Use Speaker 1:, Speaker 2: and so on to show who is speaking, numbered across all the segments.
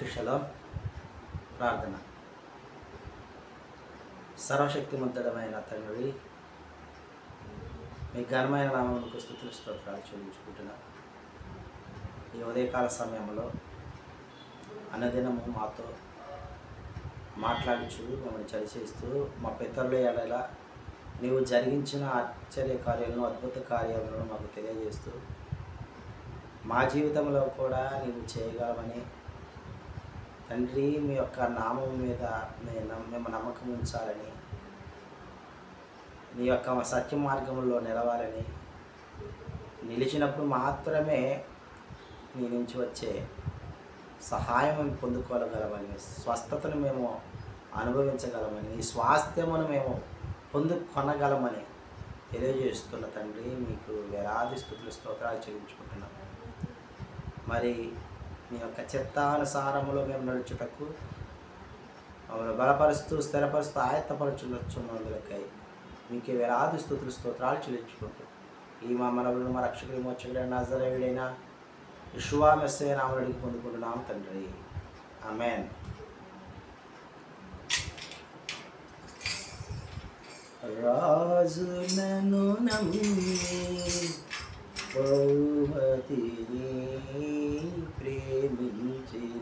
Speaker 1: అందరికీ షలోం. ప్రార్థన. సర్వశక్తిమంతుడమైన తండ్రి, మీ ఘనమైన నామమునకు స్తుతులు స్తోత్రాలు చెల్లించుకుంటున్నా. ఈ ఉదయకాల సమయంలో అన్నదినము మాతో మాట్లాడుచు మమ్మల్ని చదిచేస్తూ మా పితరుల ఎడల నీవు జరిగించిన ఆశ్చర్య కార్యాలను, అద్భుత కార్యాలను మాకు తెలియజేస్తూ మా జీవితంలో కూడా నీవు చేయగలవని తండ్రి, మీ యొక్క నామం మీద మేము నమ్మకం ఉంచాలని, నీ యొక్క సత్య మార్గంలో నిలవాలని, నిలిచినప్పుడు మాత్రమే నీ నుంచి వచ్చే సహాయం మేము పొందుకోగలమని, స్వస్థతను మేము అనుభవించగలమని, నీ స్వాస్థ్యమును మేము పొందుకొనగలమని తెలియజేస్తున్న తండ్రి, మీకు వేలాది స్తుతులు స్తోత్రాలు చెల్లించుకుంటున్నాం. మరి నీ యొక్క చిత్తానుసారములో మేము నడుచుటకు మమ్మల్ని బలపరుస్తూ స్థిరపరుస్తూ ఆయత్తపరచున్నందులకై మీకే వేలాది స్తుతులు స్తోత్రాలు చెల్లించుకుంటూ ఈ మా మనవులను మా రక్షకుడి మోక్షకుడైన నజరేయుడైన యెషువా మెస్సీయ నామములో అడిగి పొందుకుంటున్నాం తండ్రి. ఆమేన్. రాజులను నమ్మి బహుమతిని ప్రేమించిన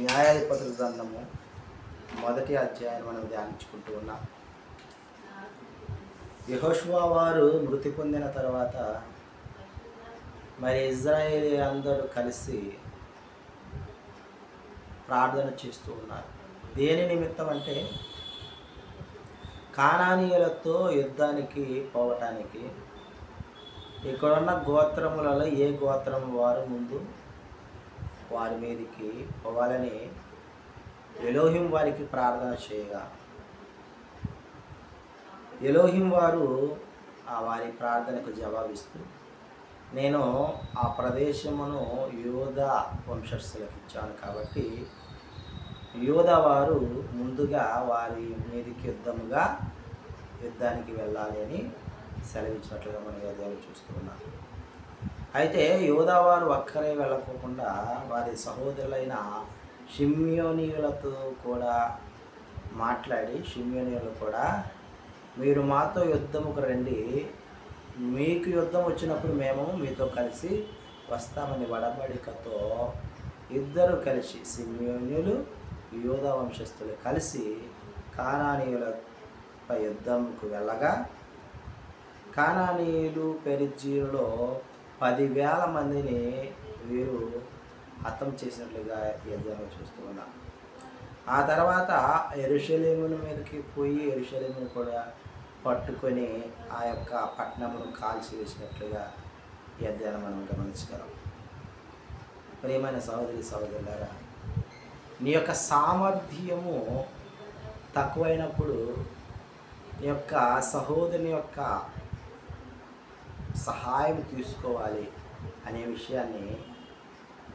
Speaker 1: న్యాయాధిపతుల గ్రంథము 1వ అధ్యాయం మనం ధ్యానించుకుంటూ ఉన్నాం. యెహోషువ వారు మృతి పొందిన తర్వాత మరి ఇజ్రాయేలీ అందరూ కలిసి ప్రార్థన చేస్తూ ఉన్నారు. దేని నిమిత్తం అంటే కానానీయులతో యుద్ధానికి పోవటానికి. ఇక్కడున్న గోత్రములలో ఏ గోత్రం వారు ముందు వారి మీదకి పోవాలని ఎలోహిం వారికి ప్రార్థన చేయగా ఎలోహిం వారు వారి ప్రార్థనకు జవాబిస్తూ, నేను ఆ ప్రదేశమును యూదా వంశస్థులకు ఇచ్చాను కాబట్టి యూదా వారు ముందుగా వారి మీదకి యుద్ధానికి వెళ్ళాలి అని సెలవిచ్చినట్లుగా మనం వేదాలు చూస్తూ ఉన్నాం. అయితే యోధావారు ఒక్కరే వెళ్ళకోకుండా వారి సహోదరులైన షిమ్యోనీయులతో కూడా మాట్లాడి, షిమ్యోనీయులు కూడా మీరు మాతో యుద్ధముకు రండి, మీకు యుద్ధం వచ్చినప్పుడు మేము మీతో కలిసి వస్తామని వడబడికతో ఇద్దరు కలిసి, షిమ్యోనీయులు యూదా వంశస్థులు కలిసి కానానీయులపై యుద్ధంకు వెళ్ళగా కానానీయులు పెరిజీలో 10,000 మందిని వీరు హతం చేసినట్లుగా ఈ అధ్యాయంలో చూస్తూ ఉన్నాం. ఆ తర్వాత యెరూషలేమును మీదకి పోయి యెరూషలేమును కూడా పట్టుకొని ఆ యొక్క పట్టణమును కాల్చివేసినట్లుగా ఈ అధ్యాయం మనం గమనించగలం. ప్రియమైన సహోదరి సహోదరులారా, నీ యొక్క సామర్థ్యము తక్కువైనప్పుడు నీ యొక్క సహోదరుని యొక్క సహాయం తీసుకోవాలి అనే విషయాన్ని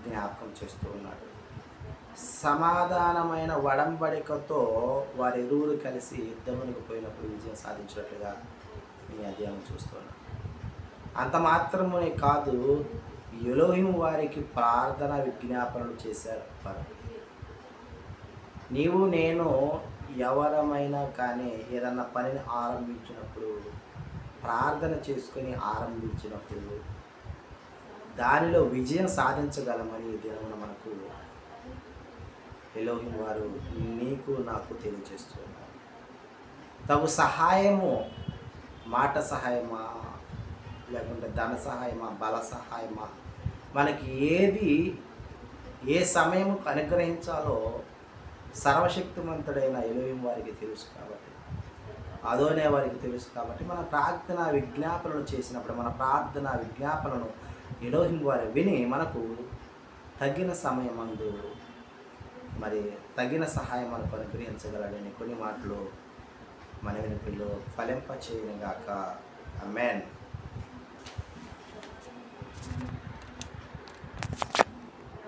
Speaker 1: జ్ఞాపకం చేస్తూ ఉన్నాడు. సమాధానమైన వడంబడికతో వారిరువురు కలిసి యుద్ధమునికి పోయినప్పుడు విజయం సాధించినట్లుగా నేను అధ్యాయం చూస్తున్నాను. అంత మాత్రమే కాదు, ఎలోహిం వారికి ప్రార్థన విజ్ఞాపనలు చేశారు. వారు నీవు నేను ఎవరమైనా కానీ ఏదన్నా పనిని ఆరంభించినప్పుడు, ప్రార్థన చేసుకొని ఆరంభించినప్పుడు దానిలో విజయం సాధించగలమని ఈ దినమున మనకు ఎలోహిం వారు నీకు నాకు తెలియజేస్తున్నారు. తగు సహాయము, మాట సహాయమా, లేకుంటే ధన సహాయమా, బల సహాయమా, మనకి ఏది ఏ సమయం అనుగ్రహించాలో సర్వశక్తిమంతుడైన ఎలోహిం వారికి తెలుసు కాబట్టి, అదోనే వారికి తెలుసు కాబట్టి, మన ప్రార్థన విజ్ఞాపనలు చేసినప్పుడు మన ప్రార్థన విజ్ఞాపనను ఎలోహిం వారు విని మనకు తగిన సమయమందు మరి తగిన సహాయం మనకు అనుగ్రహించగలడని కొన్ని మాటలు మన వెనుకల్లో ఫలింప చేయనుగాక. ఆమేన్.